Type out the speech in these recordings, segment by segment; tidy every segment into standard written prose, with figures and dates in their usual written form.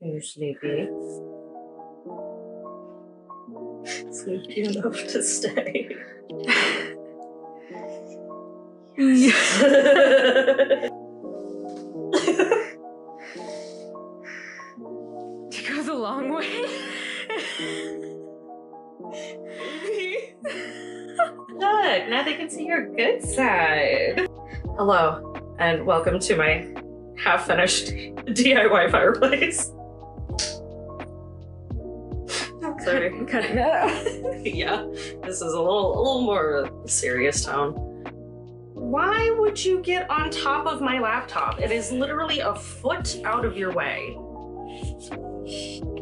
Are you sleepy? Sleepy enough to stay. It goes a long way. Look, now they can see your good side. Hello, and welcome to my half-finished DIY fireplace. Sorry. I'm cutting that out. Yeah, this is a little more serious tone. Why would you get on top of my laptop? It is literally a foot out of your way.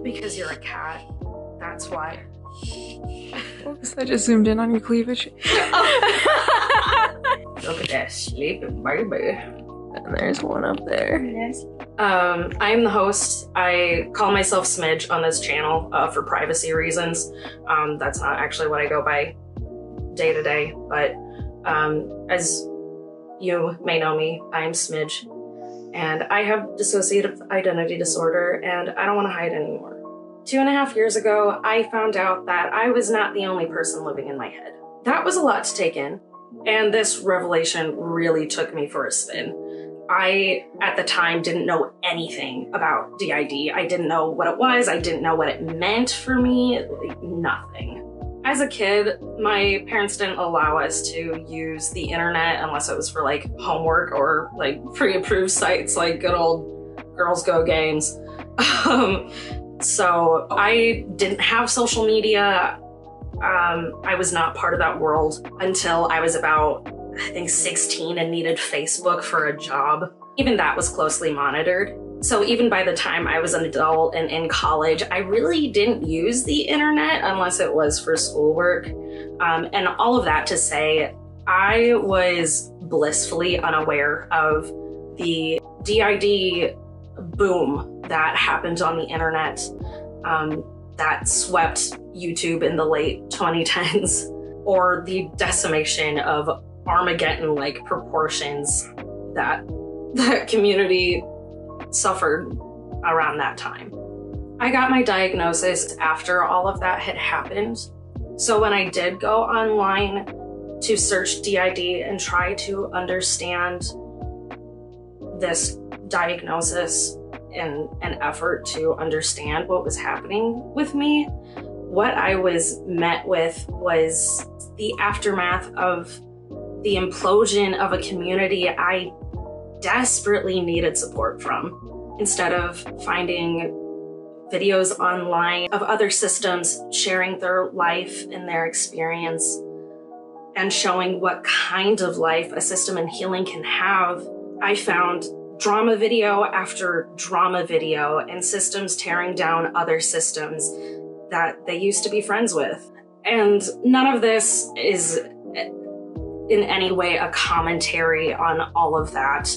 Because you're a cat. That's why. Oops, I just zoomed in on your cleavage. Look at that sleeping baby. And there's one up there. Yes. I am the host. I call myself Smidge on this channel for privacy reasons. That's not actually what I go by day to day, but as you may know me, I'm Smidge, and I have dissociative identity disorder, and I don't want to hide anymore. 2.5 years ago, I found out that I was not the only person living in my head. That was a lot to take in, and this revelation really took me for a spin. I, at the time, didn't know anything about DID. I didn't know what it was. I didn't know what it meant for me, like nothing. As a kid, my parents didn't allow us to use the internet unless it was for like homework or like pre-approved sites like good old Girls Go Games. So I didn't have social media. I was not part of that world until I was about, I think, 16 and needed Facebook for a job. Even that was closely monitored. So even by the time I was an adult and in college, I really didn't use the internet unless it was for schoolwork. And all of that to say, I was blissfully unaware of the DID boom that happened on the internet that swept YouTube in the late 2010s, or the decimation of Armageddon-like proportions that that community suffered around that time. I got my diagnosis after all of that had happened. So when I did go online to search DID and try to understand this diagnosis in an effort to understand what was happening with me, what I was met with was the aftermath of the implosion of a community I desperately needed support from. Instead of finding videos online of other systems sharing their life and their experience and showing what kind of life a system in healing can have, I found drama video after drama video and systems tearing down other systems that they used to be friends with. And none of this is in any way a commentary on all of that.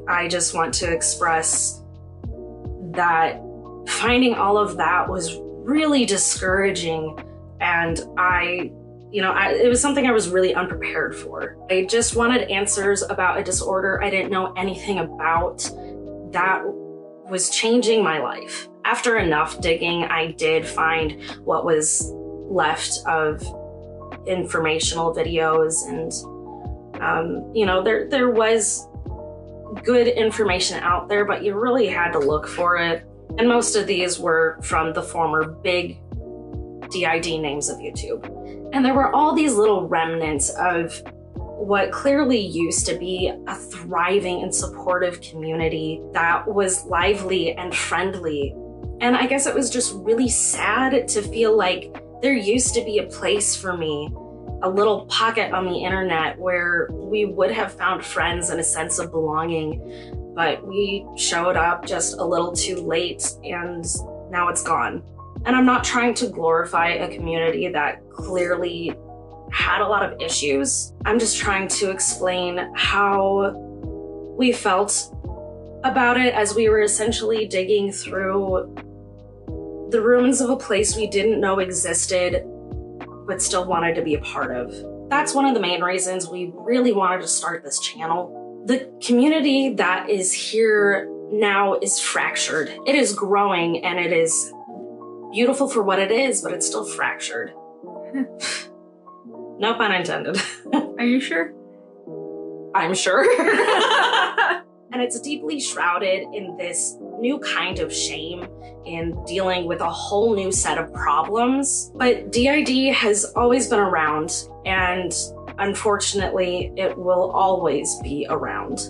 I just want to express that finding all of that was really discouraging, and it was something I was really unprepared for. I just wanted answers about a disorder I didn't know anything about that was changing my life. After enough digging, I did find what was left of informational videos, and there was good information out there, but you really had to look for it. And most of these were from the former big DID names of YouTube. And there were all these little remnants of what clearly used to be a thriving and supportive community that was lively and friendly. And I guess it was just really sad to feel like there used to be a place for me, a little pocket on the internet where we would have found friends and a sense of belonging, but we showed up just a little too late and now it's gone. And I'm not trying to glorify a community that clearly had a lot of issues. I'm just trying to explain how we felt about it as we were essentially digging through the ruins of a place we didn't know existed, but still wanted to be a part of. That's one of the main reasons we really wanted to start this channel. The community that is here now is fractured. It is growing and it is beautiful for what it is, but it's still fractured. No pun intended. Are you sure? I'm sure. And it's deeply shrouded in this new kind of shame in dealing with a whole new set of problems. But DID has always been around, and unfortunately, it will always be around.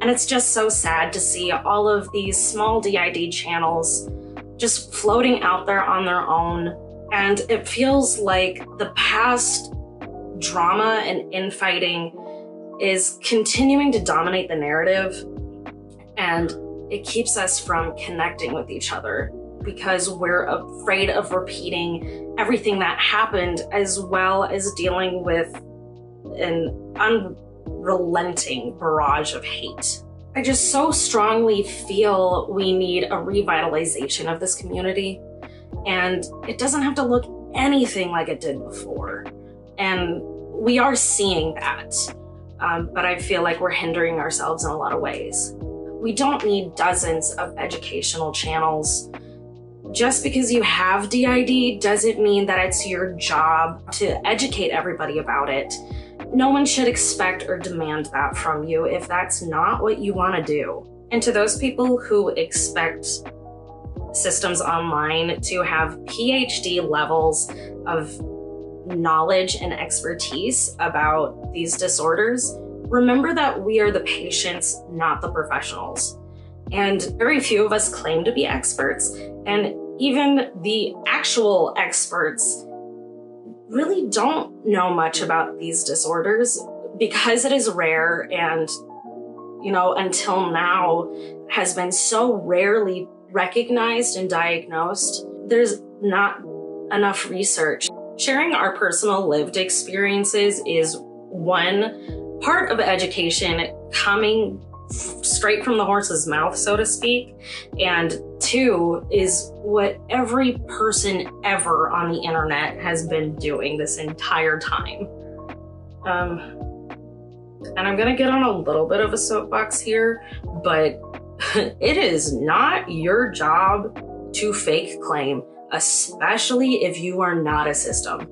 And it's just so sad to see all of these small DID channels just floating out there on their own. And it feels like the past drama and infighting is continuing to dominate the narrative, and it keeps us from connecting with each other because we're afraid of repeating everything that happened, as well as dealing with an unrelenting barrage of hate. I just so strongly feel we need a revitalization of this community, and it doesn't have to look anything like it did before. And we are seeing that, but I feel like we're hindering ourselves in a lot of ways. We don't need dozens of educational channels. Just because you have DID doesn't mean that it's your job to educate everybody about it. No one should expect or demand that from you if that's not what you want to do. And to those people who expect systems online to have PhD levels of knowledge and expertise about these disorders, remember that we are the patients, not the professionals. And very few of us claim to be experts, and even the actual experts really don't know much about these disorders because it is rare and, until now has been so rarely recognized and diagnosed. There's not enough research. Sharing our personal lived experiences is one part of education coming straight from the horse's mouth, so to speak. And two is what every person ever on the internet has been doing this entire time. And I'm gonna get on a little bit of a soapbox here, but it is not your job to fake claim, especially if you are not a system.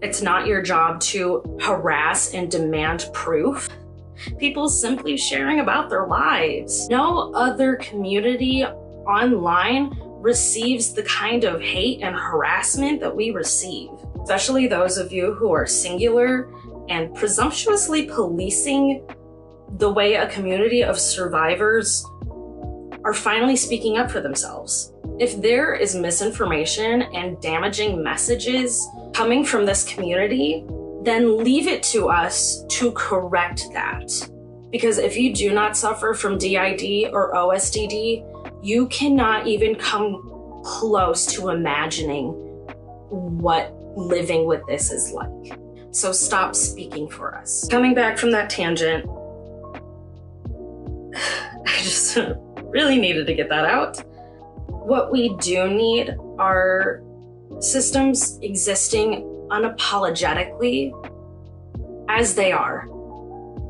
It's not your job to harass and demand proof. People simply sharing about their lives. No other community online receives the kind of hate and harassment that we receive, especially those of you who are singular and presumptuously policing the way a community of survivors are finally speaking up for themselves. If there is misinformation and damaging messages coming from this community, then leave it to us to correct that. Because if you do not suffer from DID or OSDD, you cannot even come close to imagining what living with this is like. So stop speaking for us. Coming back from that tangent, I just really needed to get that out. What we do need are systems existing unapologetically as they are,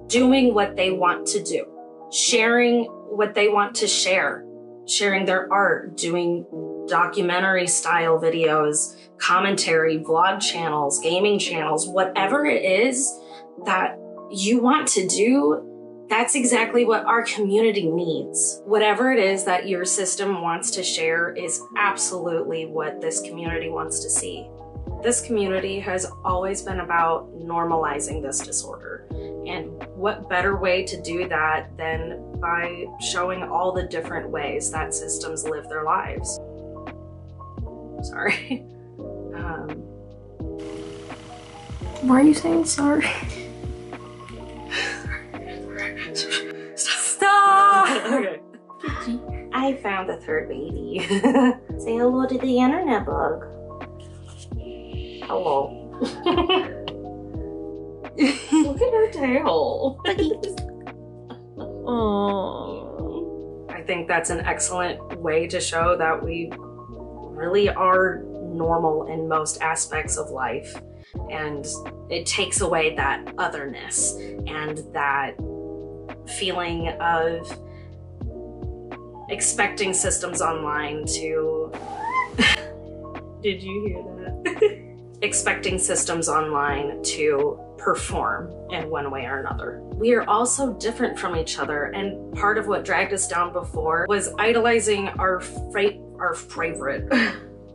doing what they want to do, sharing what they want to share, sharing their art, doing documentary style videos, commentary, vlog channels, gaming channels, whatever it is that you want to do. That's exactly what our community needs. Whatever it is that your system wants to share is absolutely what this community wants to see. This community has always been about normalizing this disorder. And what better way to do that than by showing all the different ways that systems live their lives. Sorry. Why are you saying sorry? Stop! Okay. I found the third baby. Say hello to the internet bug. Hello. Look at her tail. Oh. I think that's an excellent way to show that we really are normal in most aspects of life. And it takes away that otherness and that feeling of expecting systems online to... Did you hear that? Expecting systems online to perform in one way or another. We are also different from each other, and part of what dragged us down before was idolizing our favorite.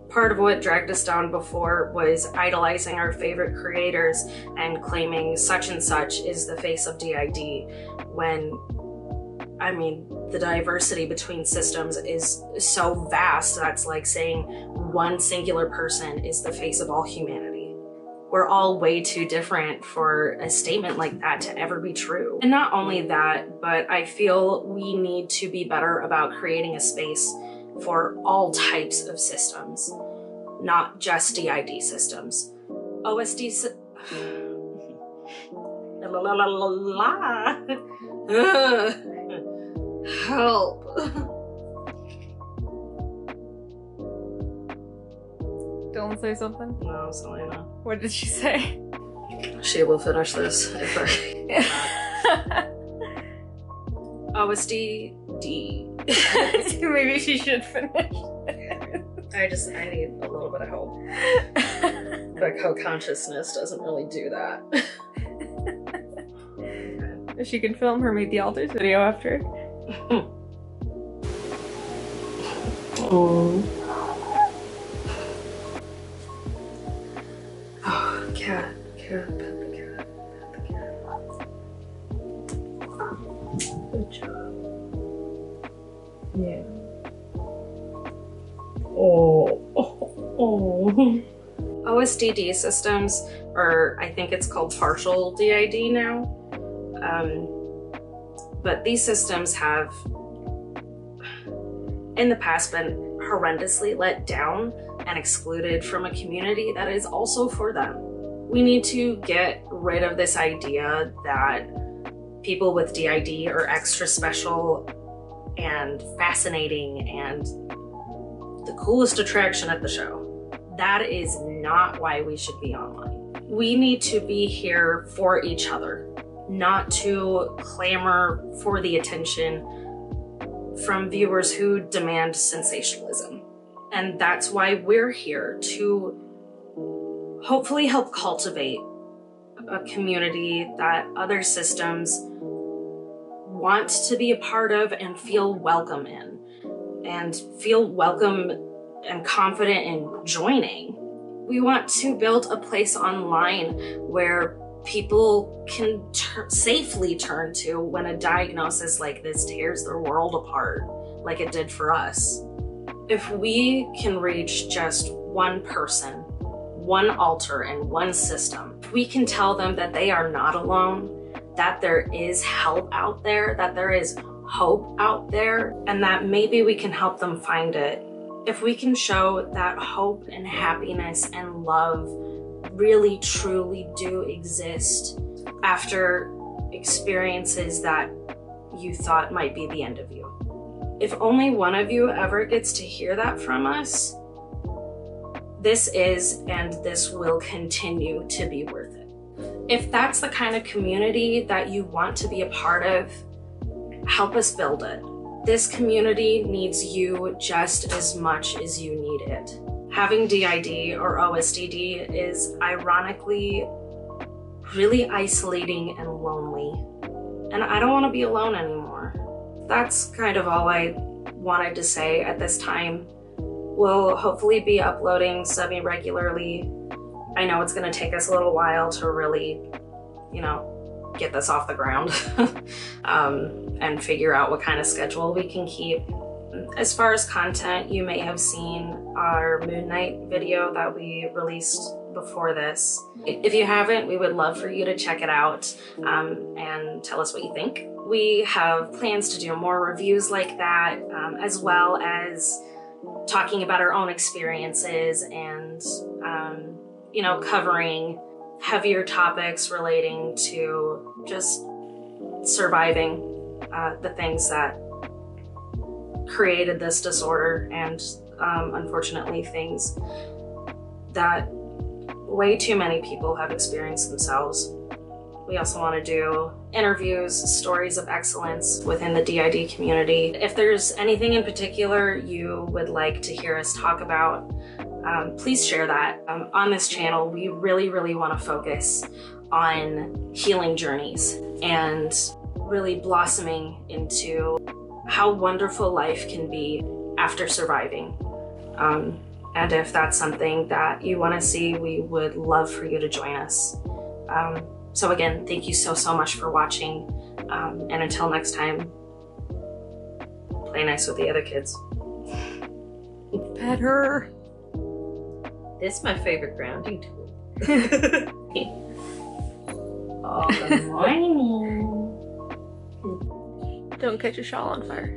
Part of what dragged us down before was idolizing our favorite creators and claiming such and such is the face of DID, when, I mean, the diversity between systems is so vast that's like saying one singular person is the face of all humanity. We're all way too different for a statement like that to ever be true. And not only that, but I feel we need to be better about creating a space for all types of systems, not just DID systems. OSD la la la la la. Help. Don't say something. No, Selena. What did she say? She will finish this if I... OSD D. Maybe she should finish. I need a little bit of help. But co-consciousness doesn't really do that. If she could film her Meet the Alters video after. Oh. Oh, cat, pet the cat. Good job. Yeah. Oh. OSDD systems, or I think it's called partial DID now. But these systems have, in the past, been horrendously let down and excluded from a community that is also for them. We need to get rid of this idea that people with DID are extra special and fascinating and the coolest attraction at the show. That is not why we should be online. We need to be here for each other, not to clamor for the attention from viewers who demand sensationalism. And that's why we're here, to hopefully help cultivate a community that other systems want to be a part of and feel welcome in, and feel welcome and confident in joining. We want to build a place online where people can safely turn to when a diagnosis like this tears their world apart, like it did for us. If we can reach just one person, one alter, and one system, we can tell them that they are not alone, that there is help out there, that there is hope out there, and that maybe we can help them find it. If we can show that hope and happiness and love really truly do exist after experiences that you thought might be the end of you. If only one of you ever gets to hear that from us, this is and this will continue to be worth it. If that's the kind of community that you want to be a part of, help us build it. This community needs you just as much as you need it. Having DID or OSDD is ironically really isolating and lonely. And I don't want to be alone anymore. That's kind of all I wanted to say at this time. We'll hopefully be uploading semi-regularly. I know it's going to take us a little while to really, get this off the ground and figure out what kind of schedule we can keep. As far as content, you may have seen our Moon Knight video that we released before this. If you haven't, we would love for you to check it out and tell us what you think. We have plans to do more reviews like that, as well as talking about our own experiences and, covering heavier topics relating to just surviving the things that created this disorder, and unfortunately things that way too many people have experienced themselves. We also want to do interviews, stories of excellence within the DID community. If there's anything in particular you would like to hear us talk about, please share that. On this channel, we really want to focus on healing journeys and really blossoming into how wonderful life can be after surviving. And if that's something that you want to see, we would love for you to join us. So again, thank you so much for watching. And until next time, play nice with the other kids. Pet her. This is my favorite grounding tool. Oh, good morning. Don't catch a shawl on fire.